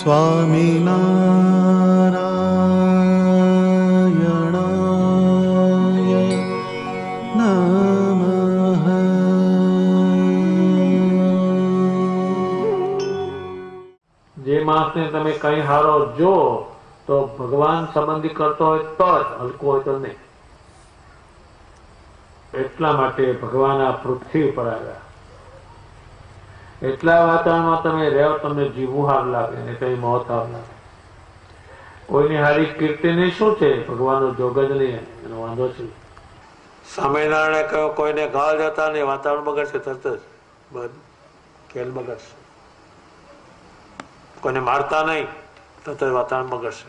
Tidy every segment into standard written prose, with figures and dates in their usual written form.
સ્વામિનારાયણાય નમઃ. જે માણસને તમે કઈ હારો જો તો ભગવાન સંબંધી કરતો હોય તો જ, હલકો હોય તો નહીં. એટલા માટે ભગવાન આ પૃથ્વી પર આવ્યા. એટલા વાતાવરણમાં તમે રહો, તમને જીવવું હાર લાગે ને કઈ મોત હાર લાગે. કોઈની હારી કીર્તિની શું છે? ભગવાનનો જોગ જ નહીં, એનો વાંધો છે. સ્વામિનારાયણે કહ્યું કોઈને ગાળ જતા નહીં, વાતાવરણ બગડશે, તરત જ બધું ખેલ બગડશે. કોઈને મારતા નહીં, તરત જ વાતાવરણ બગડશે.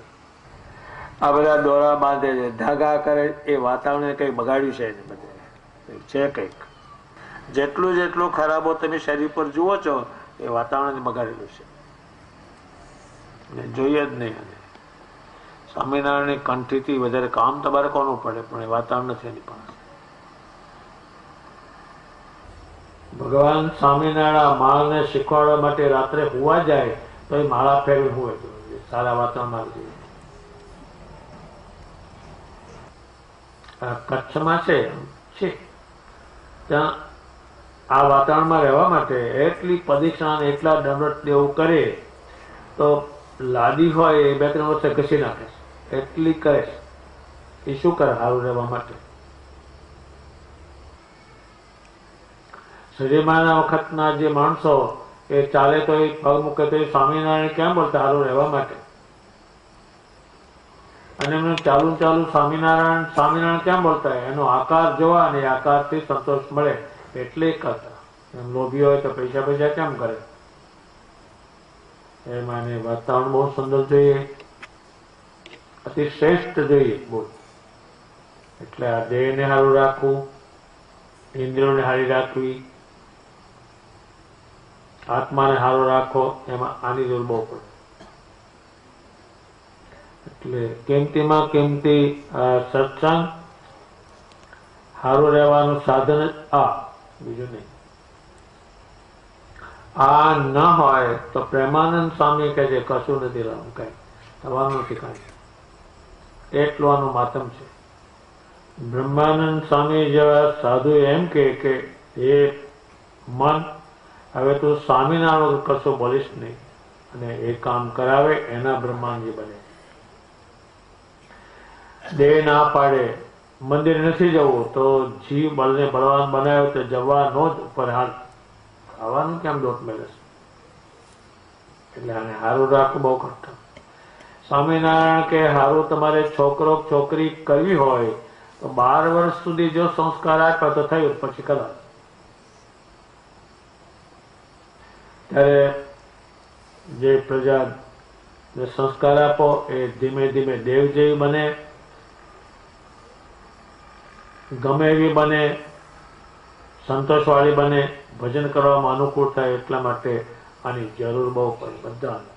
આ બધા દોરા બાંધે છે, ધાગા કરે, એ વાતાવરણે કઈક બગાડ્યું છે. બધે છે કંઈક. જેટલું જેટલું ખરાબો તમે શરીર પર જુઓ છો એ વાતાવરણ બગાડેલું છે, જોઈએ જ નહીં. સ્વામિનારાયણની કંઠીથી વધારે કામ તમારે કોનું પડે, પણ એ વાતાવરણ નથી એની પાસે. ભગવાન સ્વામિનારાયણ માળાને શીખવાડવા માટે રાત્રે હુવા જાય તો એ માળા ફેરવી હોય સારા વાતાવરણમાં. કચ્છમાં છે ત્યાં આ વાતાવરણમાં રહેવા માટે એટલી પ્રદક્ષિણા એટલા દંડવત દેવું કરે તો લાદી હોય એ 2-3 વર્ષે ઘસી નાખે. એટલી કરે એ શું કરે સારું રહેવા માટે. શરીરમાંના વખતના જે માણસો એ ચાલે તો એ પગ મૂકે તો એ સ્વામિનારાયણ કેમ બોલતા સારું રહેવા માટે. અને એમને ચાલુ સ્વામિનારાયણ સ્વામિનારાયણ કેમ બોલતા? એનો આકાર જોવા અને આકારથી સંતોષ મળે એટલે કરતા. એમ લોભી હોય તો પૈસા કેમ કરે? એમાં વાતાવરણ બહુ સુંદર જોઈએ, અતિ શ્રેષ્ઠ જોઈએ બોલ. એટલે આ દેહને સારું રાખવું, ઇન્દ્રિયોને સારી રાખવી, આત્માને સારો રાખો, એમાં આની જરૂર બહુ પડે. એટલે કિંમતીમાં કિંમતી સત્સંગ, સારું રહેવાનું સાધન જ આ, બીજું નહીં. આ ન હોય તો પ્રેમાનંદ સ્વામી કહે છે કશું નથી રહેવાનું, કઈ થવાનું નથી કાંઈ. એટલું આનું માતમ છે. બ્રહ્માનંદ સ્વામી જેવા સાધુ એમ કે એ મન, હવે તું સ્વામિનારાયણ કશું બોલીશ નહીં, અને એ કામ કરાવે એના બ્રહ્માંડજી બને. દેહ ના પાડે, મંદિર નથી જવું તો જીવ બળને બળવાન બનાવ્યો તો જવાનો જ ઉપર હાલ, ખાવાનું કેમ દોટ મેળે. એટલે આને સારું રાખવું બહુ કઠણ. સ્વામિનારાયણ કે સારું તમારે છોકરો છોકરી કરવી હોય તો 12 વર્ષ સુધી જો સંસ્કાર આપ્યા તો થયું, પછી કદાચ. ત્યારે જે પ્રજા સંસ્કાર આપો એ ધીમે ધીમે દેવ જેવી બને, ગમે એવી બને, સંતોષવાળી બને, ભજન કરવામાં અનુકૂળ થાય. એટલા માટે આની જરૂર બહુ પડે બધાને.